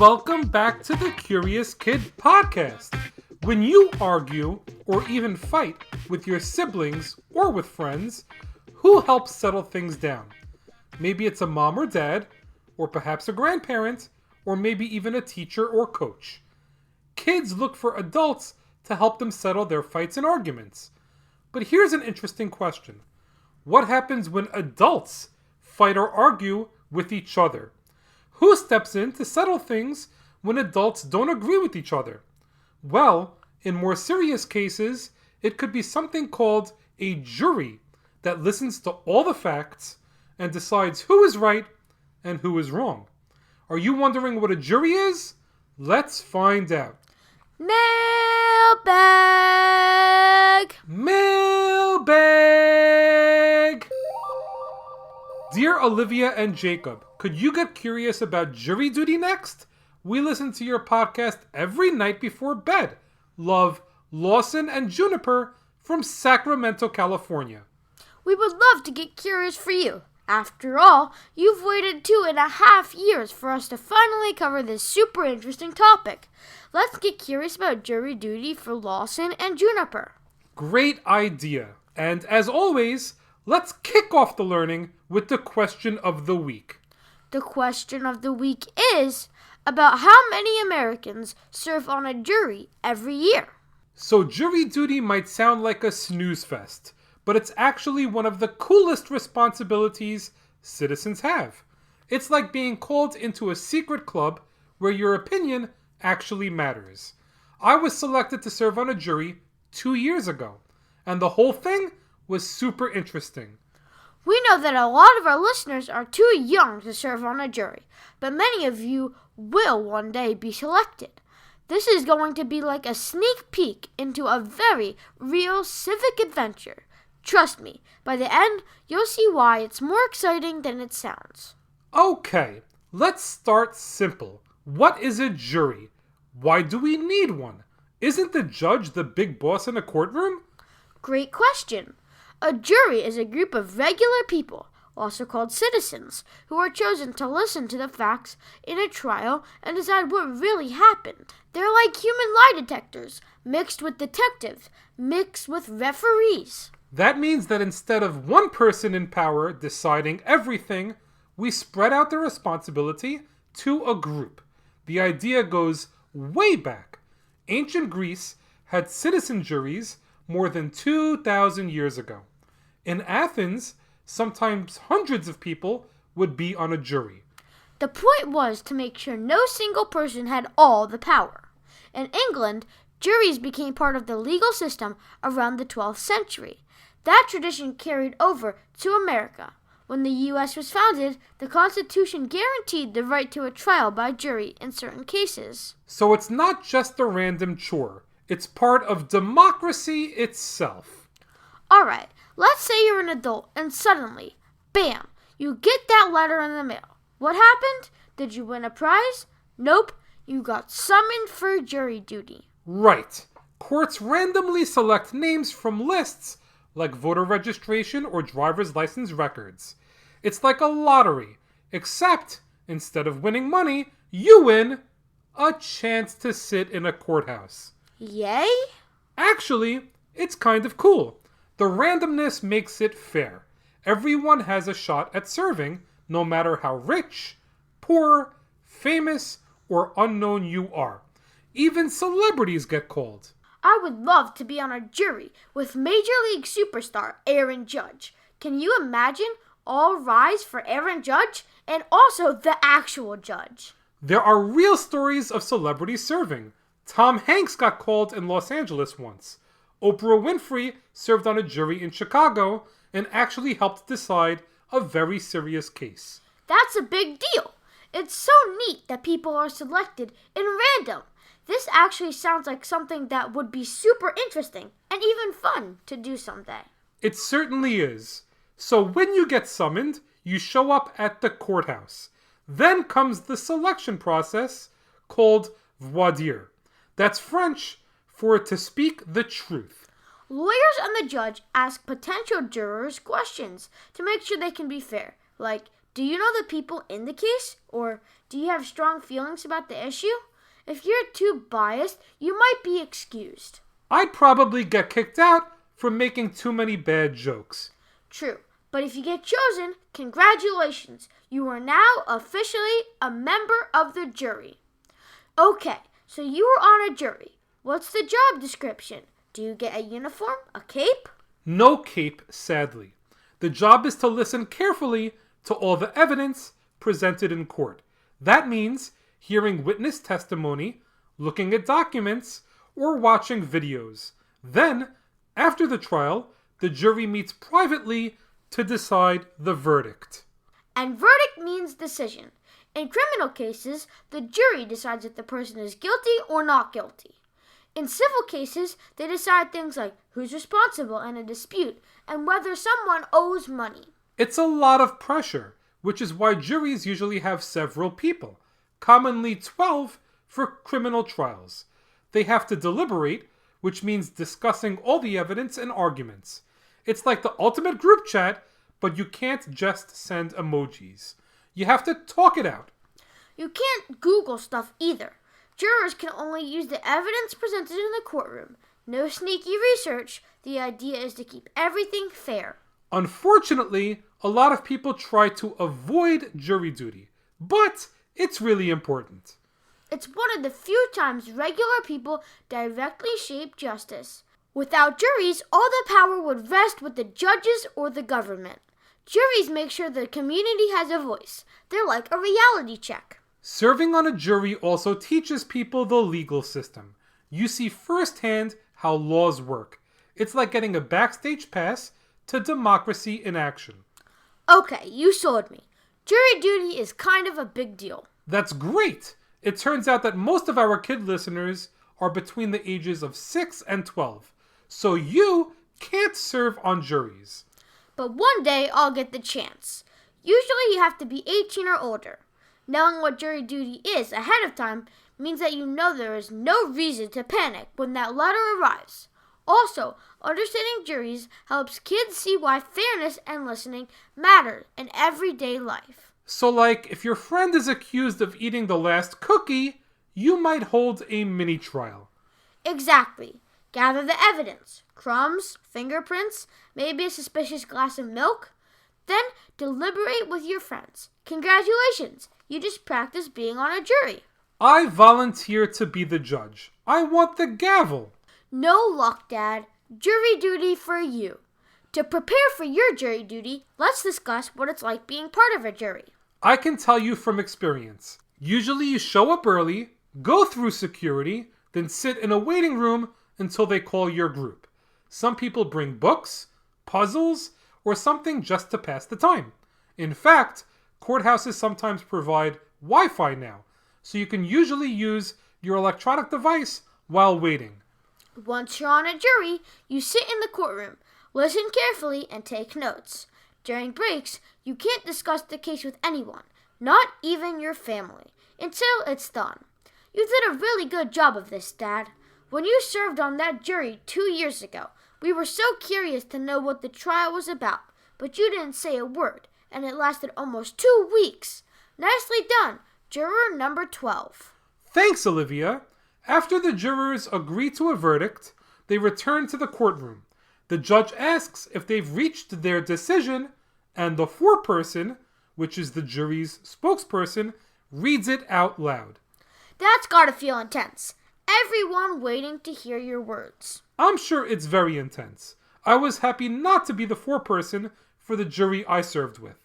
Welcome back to the Curious Kid podcast. When you argue or even fight with your siblings or with friends, who helps settle things down? Maybe it's a mom or dad, or perhaps a grandparent, or maybe even a teacher or coach. Kids look for adults to help them settle their fights and arguments. But here's an interesting question. What happens when adults fight or argue with each other? Who steps in to settle things when adults don't agree with each other? Well, in more serious cases, it could be something called a jury that listens to all the facts and decides who is right and who is wrong. Are you wondering what a jury is? Let's find out. Mailbag! Mailbag! Dear Olivia and Jacob, could you get curious about jury duty next? We listen to your podcast every night before bed. Love, Lawson and Juniper from Sacramento, California. We would love to get curious for you. After all, you've waited 2.5 years for us to finally cover this super interesting topic. Let's get curious about jury duty for Lawson and Juniper. Great idea. And as always, let's kick off the learning with the question of the week. The question of the week is about how many Americans serve on a jury every year. So jury duty might sound like a snooze fest, but it's actually one of the coolest responsibilities citizens have. It's like being called into a secret club where your opinion actually matters. I was selected to serve on a jury 2 years ago, and the whole thing was super interesting. We know that a lot of our listeners are too young to serve on a jury, but many of you will one day be selected. This is going to be like a sneak peek into a very real civic adventure. Trust me, by the end, you'll see why it's more exciting than it sounds. Okay, let's start simple. What is a jury? Why do we need one? Isn't the judge the big boss in a courtroom? Great question. A jury is a group of regular people, also called citizens, who are chosen to listen to the facts in a trial and decide what really happened. They're like human lie detectors, mixed with detectives, mixed with referees. That means that instead of one person in power deciding everything, we spread out the responsibility to a group. The idea goes way back. Ancient Greece had citizen juries more than 2,000 years ago. In Athens, sometimes hundreds of people would be on a jury. The point was to make sure no single person had all the power. In England, juries became part of the legal system around the 12th century. That tradition carried over to America. When the U.S. was founded, the Constitution guaranteed the right to a trial by jury in certain cases. So it's not just a random chore. It's part of democracy itself. All right, let's say you're an adult and suddenly, bam, you get that letter in the mail. What happened? Did you win a prize? Nope, you got summoned for jury duty. Right. Courts randomly select names from lists like voter registration or driver's license records. It's like a lottery, except instead of winning money, you win a chance to sit in a courthouse. Yay? Actually, it's kind of cool. The randomness makes it fair. Everyone has a shot at serving, no matter how rich, poor, famous, or unknown you are. Even celebrities get called. I would love to be on a jury with Major League superstar Aaron Judge. Can you imagine? All rise for Aaron Judge and also the actual judge. There are real stories of celebrities serving. Tom Hanks got called in Los Angeles once. Oprah Winfrey served on a jury in Chicago and actually helped decide a very serious case. That's a big deal. It's so neat that people are selected in random. This actually sounds like something that would be super interesting and even fun to do someday. It certainly is. So when you get summoned, you show up at the courthouse. Then comes the selection process called voir dire. That's French for to speak the truth. Lawyers and the judge ask potential jurors questions to make sure they can be fair, like, Do you know the people in the case? Or do you have strong feelings about the issue? If you're too biased, you might be excused. I'd probably get kicked out for making too many bad jokes. True, but if you get chosen, congratulations. You are now officially a member of the jury. Okay, so you are on a jury. What's the job description? Do you get a uniform, a cape? No cape, sadly. The job is to listen carefully to all the evidence presented in court. That means hearing witness testimony, looking at documents, or watching videos. Then, after the trial, the jury meets privately to decide the verdict. And verdict means decision. In criminal cases, the jury decides if the person is guilty or not guilty. In civil cases, they decide things like who's responsible in a dispute and whether someone owes money. It's a lot of pressure, which is why juries usually have several people, commonly 12 for criminal trials. They have to deliberate, which means discussing all the evidence and arguments. It's like the ultimate group chat, but you can't just send emojis. You have to talk it out. You can't Google stuff either. Jurors can only use the evidence presented in the courtroom. No sneaky research. The idea is to keep everything fair. Unfortunately, a lot of people try to avoid jury duty, but it's really important. It's one of the few times regular people directly shape justice. Without juries, all the power would rest with the judges or the government. Juries make sure the community has a voice. They're like a reality check. Serving on a jury also teaches people the legal system. You see firsthand how laws work. It's like getting a backstage pass to democracy in action. Okay, you sold me. Jury duty is kind of a big deal. That's great! It turns out that most of our kid listeners are between the ages of 6 and 12, so you can't serve on juries. But one day I'll get the chance. Usually you have to be 18 or older. Knowing what jury duty is ahead of time means that you know there is no reason to panic when that letter arrives. Also, understanding juries helps kids see why fairness and listening matter in everyday life. So like, if your friend is accused of eating the last cookie, you might hold a mini trial. Exactly. Gather the evidence. Crumbs, fingerprints, maybe a suspicious glass of milk. Then deliberate with your friends. Congratulations! You just practiced being on a jury. I volunteer to be the judge. I want the gavel. No luck, Dad. Jury duty for you. To prepare for your jury duty, let's discuss what it's like being part of a jury. I can tell you from experience. Usually you show up early, go through security, then sit in a waiting room until they call your group. Some people bring books, puzzles, or something just to pass the time. In fact, courthouses sometimes provide Wi-Fi now, so you can usually use your electronic device while waiting. Once you're on a jury, you sit in the courtroom, listen carefully, and take notes. During breaks, you can't discuss the case with anyone, not even your family, until it's done. You did a really good job of this, Dad. When you served on that jury 2 years ago, we were so curious to know what the trial was about, but you didn't say a word, and it lasted almost 2 weeks. Nicely done, juror number 12. Thanks, Olivia. After the jurors agree to a verdict, they return to the courtroom. The judge asks if they've reached their decision, and the foreperson, which is the jury's spokesperson, reads it out loud. That's gotta feel intense. Everyone waiting to hear your words. I'm sure it's very intense. I was happy not to be the foreperson for the jury I served with.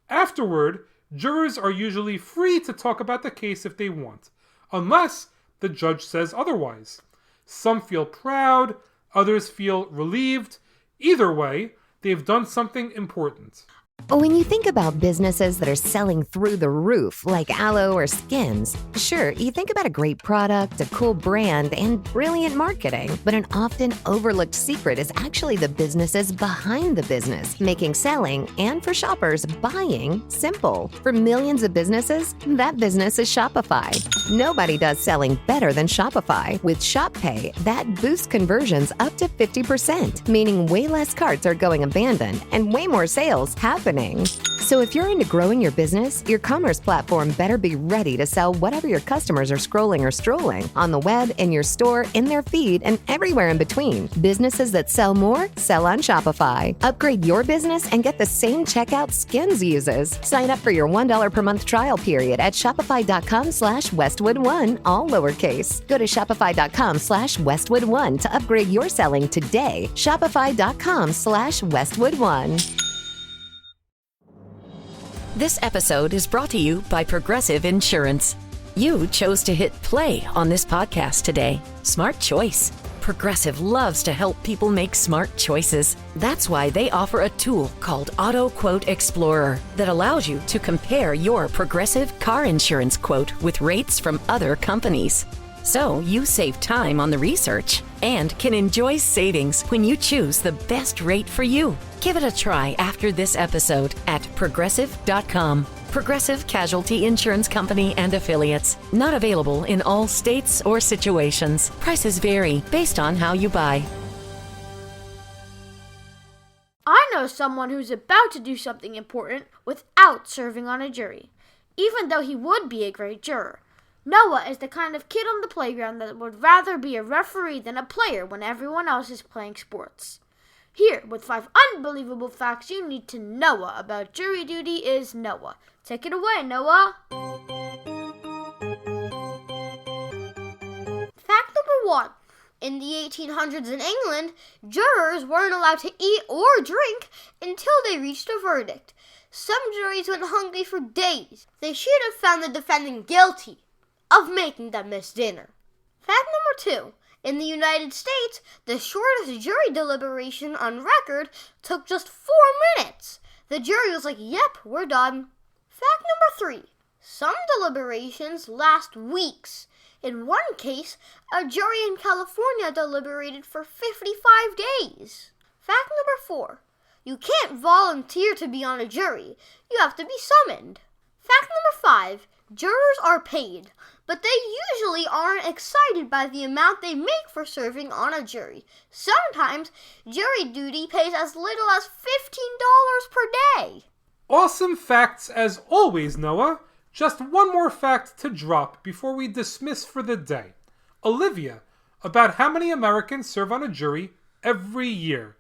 Afterward, jurors are usually free to talk about the case if they want, unless the judge says otherwise. Some feel proud, others feel relieved. Either way, they've done something important. When you think about businesses that are selling through the roof, like aloe or Skims, sure, you think about a great product, a cool brand, and brilliant marketing. But an often overlooked secret is actually the businesses behind the business, making selling and, for shoppers, buying simple. For millions of businesses, that business is Shopify. Nobody does selling better than Shopify. With Shop Pay, that boosts conversions up to 50%, meaning way less carts are going abandoned and way more sales happen happening. So if you're into growing your business, your commerce platform better be ready to sell whatever your customers are scrolling or strolling on the web, in your store, in their feed, and everywhere in between. Businesses that sell more sell on Shopify. Upgrade your business and get the same checkout Skins uses. Sign up for your $1 per month trial period at shopify.com/Westwood1, all lowercase. Go to shopify.com/Westwood1 to upgrade your selling today. Shopify.com/Westwood1. This episode is brought to you by Progressive Insurance. You chose to hit play on this podcast today. Smart choice. Progressive loves to help people make smart choices. That's why they offer a tool called Auto Quote Explorer that allows you to compare your Progressive car insurance quote with rates from other companies. So you save time on the research and can enjoy savings when you choose the best rate for you. Give it a try after this episode at Progressive.com. Progressive Casualty Insurance Company and Affiliates. Not available in all states or situations. Prices vary based on how you buy. I know someone who's about to do something important without serving on a jury, even though he would be a great juror. Noah is the kind of kid on the playground that would rather be a referee than a player when everyone else is playing sports. Here, with 5 unbelievable facts you need to know about jury duty, is Noah. Take it away, Noah. Fact number 1. In the 1800s in England, jurors weren't allowed to eat or drink until they reached a verdict. Some juries went hungry for days. They should have found the defendant guilty of making them miss dinner. Fact number 2. In the United States, the shortest jury deliberation on record took just 4 minutes. The jury was like, yep, we're done. Fact number 3. Some deliberations last weeks. In one case, a jury in California deliberated for 55 days. Fact number 4. You can't volunteer to be on a jury. You have to be summoned. Fact number 5. Jurors are paid, but they usually aren't excited by the amount they make for serving on a jury. Sometimes, jury duty pays as little as $15 per day. Awesome facts as always, Noah. Just one more fact to drop before we dismiss for the day. Olivia, about how many Americans serve on a jury every year?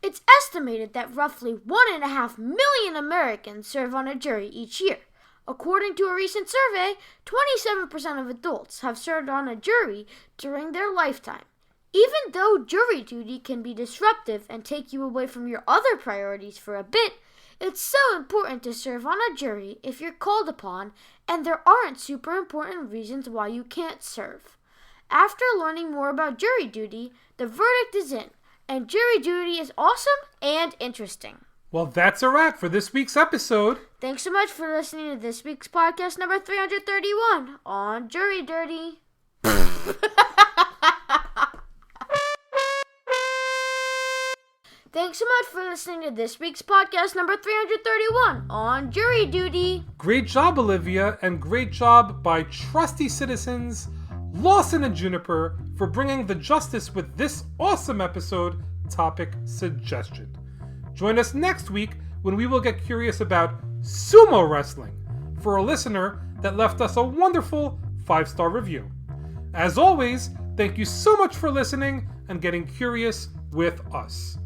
It's estimated that roughly 1.5 million Americans serve on a jury each year. According to a recent survey, 27% of adults have served on a jury during their lifetime. Even though jury duty can be disruptive and take you away from your other priorities for a bit, it's so important to serve on a jury if you're called upon, and there aren't super important reasons why you can't serve. After learning more about jury duty, the verdict is in, and jury duty is awesome and interesting. Well, that's a wrap for this week's episode. Thanks so much for listening to this week's podcast number 331 on Jury Dirty. Thanks so much for listening to this week's podcast number 331 on Jury Duty. Great job, Olivia, and great job by trusty citizens Lawson and Juniper for bringing the justice with this awesome episode topic suggestion. Join us next week when we will get curious about sumo wrestling for a listener that left us a wonderful 5-star review. As always, thank you so much for listening and getting curious with us.